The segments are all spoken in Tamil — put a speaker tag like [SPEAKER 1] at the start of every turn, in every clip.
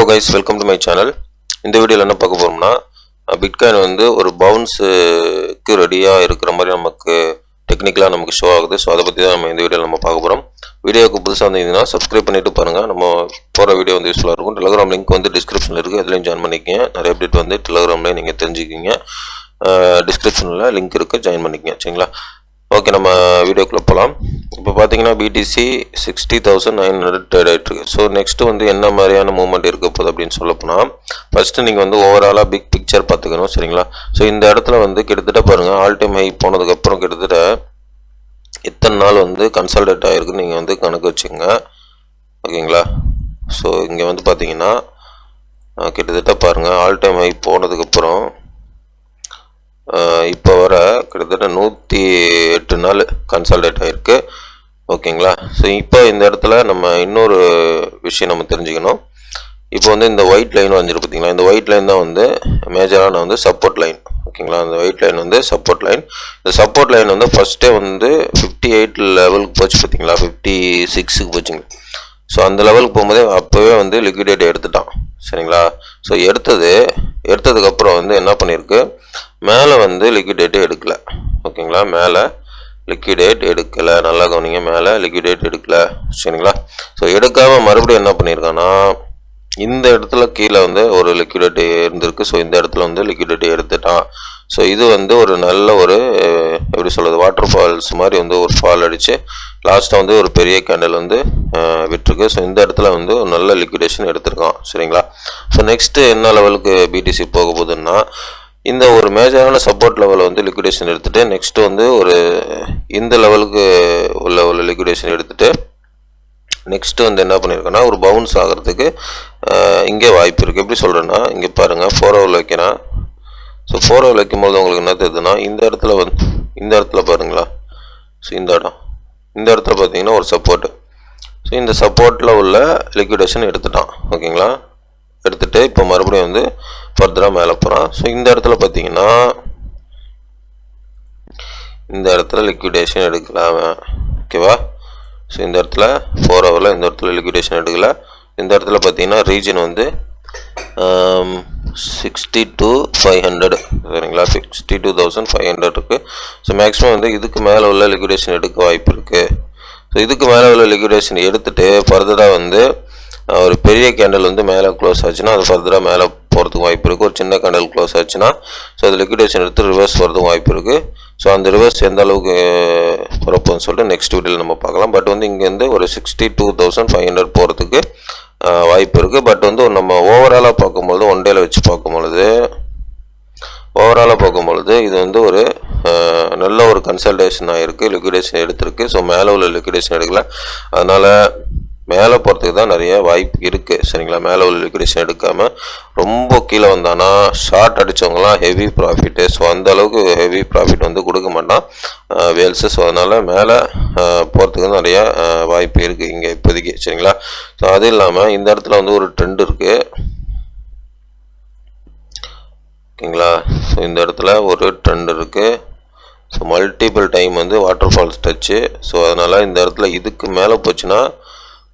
[SPEAKER 1] guys, welcome to my channel. இந்த வீடியோல என்ன பார்க்க போறோம்னா பிட்காயின் வந்து ஒரு பவுன்ஸ்க்கு ரெடியா இருக்கிற மாதிரி நமக்கு டெக்னிக்கலா நமக்கு ஷோ ஆகுது. சோ அத பத்தி தான் நம்ம இந்த வீடியோல நம்ம பார்க்க போறோம். வீடியோக்கு புதுசா வந்தீங்கன்னா Subscribe பண்ணிட்டு பாருங்க. நம்ம போற வீடியோ வந்து யூஸ்ஃபுல்லா இருக்கும். Telegram லிங்க் வந்து டிஸ்கிரிப்ஷன்ல இருக்கு. அதுலயும் ஜாயின் பண்ணிக்கங்க. நிறைய அப்டேட் வந்து Telegramல நீங்க தெரிஞ்சுக்கிங்க. டிஸ்கிரிப்ஷன்ல லிங்க் இருக்கு, ஜாயின் பண்ணிக்கங்க. சரிங்களா? ஓகே, நம்ம வீடியோக்குள்ள போலாம். இப்போ பாத்தீங்கன்னா BTC 60,900 ட்ரேட் ஆயிட்டு இருக்கு. ஸோ நெக்ஸ்ட் வந்து என்ன மாதிரியான மூவ்மெண்ட் இருக்க போகுது அப்படின்னு சொல்ல போனா, ஃபர்ஸ்ட் நீங்க வந்து ஓவராலா பிக் பிக்சர் பார்த்துக்கணும். சரிங்களா? ஸோ இந்த இடத்துல வந்து கிட்டத்தட்ட பாருங்க, ஆல் டைம் ஹை போனதுக்கு அப்புறம் கிட்டத்தட்ட எத்தனை நாள் வந்து கன்சால்டேட் ஆயிருக்குன்னு நீங்க வந்து கணக்கு வச்சுங்க. ஓகேங்களா? ஸோ இங்க வந்து பாத்தீங்கன்னா கிட்டத்தட்ட பாருங்க, ஆல் டைம் ஹை போனதுக்கு அப்புறம் இப்போ வர கிட்டத்தட்ட 108 நாள் கன்சால்டேட் ஆயிருக்கு. ஓகேங்களா? ஸோ இப்போ இந்த இடத்துல நம்ம இன்னொரு விஷயம் நம்ம தெரிஞ்சுக்கணும். இப்போ வந்து இந்த ஒயிட் லைன் வந்துருக்கு பார்த்தீங்களா, இந்த ஒயிட் லைன் தான் வந்து மேஜரான வந்து சப்போர்ட் லைன். ஓகேங்களா? அந்த ஒயிட் லைன் வந்து சப்போர்ட் லைன். இந்த சப்போர்ட் லைன் வந்து ஃபர்ஸ்டே வந்து 58 லெவலுக்கு போச்சு பார்த்தீங்களா, 56க்கு போச்சுங்க. ஸோ அந்த லெவலுக்கு போகும்போதே அப்போவே வந்து லிக்விடேட் எடுத்துட்டான். சரிங்களா? ஸோ எடுத்ததுக்கப்புறம் வந்து என்ன பண்ணியிருக்கு, மேலே வந்து லிக்விடேட்டே எடுக்கல. ஓகேங்களா? மேலே லிக்விடேட் எடுக்கலை. நல்லா கவனிங்க, மேலே லிக்விடேட் எடுக்கலை. சரிங்களா? ஸோ எடுக்காமல் மறுபடியும் என்ன பண்ணியிருக்கான்னா, இந்த இடத்துல கீழே வந்து ஒரு லிக்விடேட் இருந்திருக்கு. ஸோ இந்த இடத்துல வந்து லிக்விடேட் எடுத்துட்டான். ஸோ இது வந்து ஒரு நல்ல ஒரு எப்படி சொல்கிறது, வாட்டர் ஃபால்ஸ் மாதிரி வந்து ஒரு ஃபால் அடித்து லாஸ்ட்டாக வந்து ஒரு பெரிய கேண்டில் வந்து விட்டுருக்கு. ஸோ இந்த இடத்துல வந்து ஒரு நல்ல லிக்விடேஷன் எடுத்திருக்கான். சரிங்களா? ஸோ நெக்ஸ்ட்டு என்ன லெவலுக்கு BTC போக போகுதுன்னா, இந்த ஒரு மேஜரான சப்போர்ட் லெவலை வந்து லிக்விடேஷன் எடுத்துகிட்டு நெக்ஸ்ட்டு வந்து ஒரு இந்த லெவலுக்கு உள்ள லிக்விடேஷன் எடுத்துகிட்டு நெக்ஸ்ட்டு வந்து என்ன பண்ணியிருக்கேன்னா, ஒரு பவுன்ஸ் ஆகிறதுக்கு இங்கே வாய்ப்பு இருக்குது. எப்படி சொல்கிறேன்னா, இங்கே பாருங்கள், 4 ஹவர் வைக்கிறேன். ஸோ 4 ஹவர் வைக்கும்போது உங்களுக்கு என்ன தெரியுதுன்னா, இந்த இடத்துல பாருங்களா, ஸோ இந்த இடத்துல பார்த்தீங்கன்னா ஒரு சப்போர்ட்டு. ஸோ இந்த சப்போர்ட்டில் உள்ள லிக்விடேஷன் எடுத்துட்டான். ஓகேங்களா? எடுத்துகிட்டு இப்போ மறுபடியும் வந்து ஃபர்தராக மேலே போகிறான். ஸோ இந்த இடத்துல பார்த்தீங்கன்னா இந்த இடத்துல லிக்விடேஷன் எடுக்கலாம். ஓகேவா? ஸோ இந்த இடத்துல 4 ஹவரில் இந்த இடத்துல லிக்விடேஷன் எடுக்கல. இந்த இடத்துல பார்த்தீங்கன்னா ரீஜன் வந்து 62,500. சரிங்களா? 62,500 இருக்குது. ஸோ மேக்ஸிமம் வந்து இதுக்கு மேலே உள்ள லிக்விடேஷன் எடுக்க வாய்ப்பு இருக்குது. ஸோ இதுக்கு மேலே உள்ள லிக்விடேஷன் எடுத்துகிட்டு ஃபர்தராக வந்து ஒரு பெரிய கேண்டில் வந்து மேலே க்ளோஸ் ஆச்சுன்னா அது ஃபர்தராக மேலே போகிறதுக்கு வாய்ப்பு இருக்குது. ஒரு சின்ன கேண்டில் க்ளோஸ் ஆச்சுன்னா ஸோ அது லிக்விடேஷன் எடுத்து ரிவர்ஸ் வரதுக்கும் வாய்ப்பு இருக்குது. ஸோ அந்த ரிவர்ஸ் எந்த அளவுக்கு வரப்போன்னு சொல்லிட்டு நெக்ஸ்ட் வீடியோவில் நம்ம பார்க்கலாம். பட் வந்து இங்கேருந்து ஒரு 62,500 போகிறதுக்கு வாய்ப்பு இருக்குது. பட் வந்து நம்ம ஓவராலாக பார்க்கும்பொழுது, ஒன் டேல வச்சு பார்க்கும்பொழுது இது வந்து ஒரு நல்ல ஒரு கன்சல்டேஷன் ஆகிருக்கு, லிக்விடேஷன் எடுத்திருக்கு. ஸோ மேலே உள்ள லிக்விடேஷன் எடுக்கல. அதனால் மேலே போகிறதுக்கு தான் நிறைய வாய்ப்பு இருக்குது. சரிங்களா? மேலே உள்ள லிக்விடேஷன் எடுக்காமல் ரொம்ப கீழே வந்தானா ஷார்ட் அடித்தவங்களாம் ஹெவி ப்ராஃபிட்டு. ஸோ அந்த அளவுக்கு ஹெவி ப்ராஃபிட் வந்து கொடுக்க மாட்டான் வேல்ஸு. ஸோ அதனால் மேலே போகிறதுக்கு நிறைய வாய்ப்பு இருக்குது இங்கே இப்போதைக்கு. சரிங்களா? ஸோ அது இல்லாமல் இந்த இடத்துல வந்து ஒரு ட்ரெண்ட் இருக்குது. ஓகேங்களா? ஸோ இந்த இடத்துல ஒரு ட்ரெண்ட் இருக்குது. ஸோ மல்டிபிள் டைம் வந்து வாட்டர் ஃபால்ஸ் டச்சு. ஸோ அதனால் இந்த இடத்துல இதுக்கு மேலே போச்சுன்னா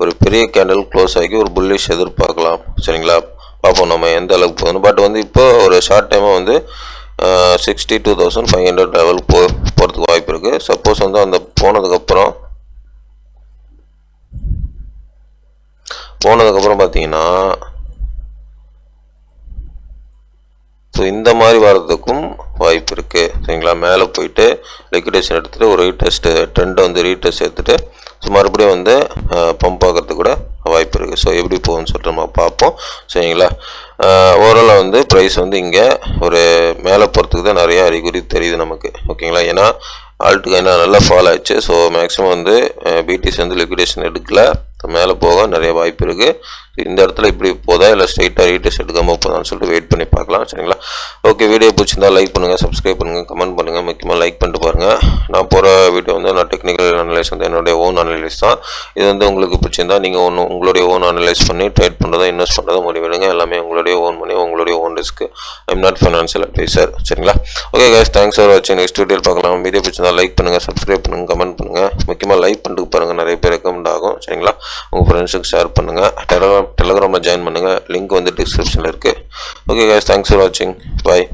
[SPEAKER 1] ஒரு பெரிய கேண்டில் க்ளோஸ் ஆகி ஒரு புல்லிஷ் எதிர்பார்க்கலாம். சரிங்களா? பார்ப்போம் நம்ம எந்த அளவுக்கு போகணும். பட் வந்து இப்போ ஒரு ஷார்ட் டைமாக வந்து 62,500 லெவல் போகிறதுக்கு வாய்ப்பு இருக்குது. சப்போஸ் வந்து அந்த போனதுக்கப்புறம் பார்த்தீங்கன்னா ஸோ இந்த மாதிரி வர்றதுக்கும் வாய்ப்பு இருக்குது. சரிங்களா? மேலே போயிட்டு லிக்விடேஷன் எடுத்துகிட்டு ஒரு ரீடெஸ்ட் ட்ரெண்டை வந்து ரீடெஸ்ட் எடுத்துகிட்டு ஸோ மறுபடியும் வந்து பம்ப் ஆகிறதுக்கு கூட வாய்ப்பு இருக்குது. ஸோ எப்படி போகும்னு சொல்லிட்டு நம்ம பார்ப்போம். சரிங்களா? ஓவராலாக வந்து ப்ரைஸ் வந்து இங்கே ஒரு மேலே போகிறதுக்கு தான் நிறைய அறிகுறி தெரியுது நமக்கு. ஓகேங்களா? ஏன்னா ஆல்ட்டுக்கு என்ன நல்லா ஃபால் ஆயிடுச்சு. ஸோ மேக்ஸிமம் வந்து BTC வந்து லிக்விடேஷன் எடுக்கல. மேலே போக நிறைய வாய்ப்பு இருக்குது. இந்த இடத்துல இப்படி போதா இல்லை ஸ்ட்ரைட்டாக ரீடெஸ்ட் எடுக்காமல் போதான்னு சொல்லிட்டு வெயிட் பண்ணி பார்க்கலாம். சரிங்களா? ஓகே, வீடியோ பிடிச்சிருந்தா லைக் பண்ணுங்கள், சப்ஸ்கிரைப் பண்ணுங்கள், கமெண்ட் பண்ணுங்கள். முக்கியமாக லைக் பண்ணிட்டு பாருங்கள். நான் போகிற வீடியோ வந்து நான் டெக்னிக்கல் அனலைஸ் வந்து என்னுடைய ஓன் அனலைஸ் தான். இது வந்து உங்களுக்கு பிடிச்சிருந்தா நீங்கள் உங்களுடைய ஓன் அனலைஸ் பண்ணி ட்ரேட் பண்ணுறதா இன்வெஸ்ட் பண்ணுறதா முடிவெடுங்க. எல்லாமே உங்களுடைய ஓன் மணி, உங்களுடைய own risk. I'm not financial adviser. சரிங்களா? ஓகே கைஸ், தேங்க்ஸ் ஃபார் வாட்சிங். நெக்ஸ்ட் வீடியோ பார்க்கலாம். வீடியோ பிடிச்சிருந்தா லைக் பண்ணுங்கள், சப்ஸ்கிரைப் பண்ணுங்கள், கமெண்ட் பண்ணுங்கள். முக்கியமாக லைக் பண்ணிட்டு பாருங்கள், நிறைய பேர் ரெக்கமெண்ட் ஆகும். சரிங்களா? உங்கள் ஃப்ரெண்ட்ஸுக்கு ஷேர் பண்ணுங்கள். டெலகிராம் மறக்காமல் ஜாயின் பண்ணுங்கள். லிங்க் வந்து டிஸ்கிரிப்ஷனில் இருக்குது. ஓகே கைஸ், தேங்க்ஸ் ஃபார் வாட்சிங். பாய்.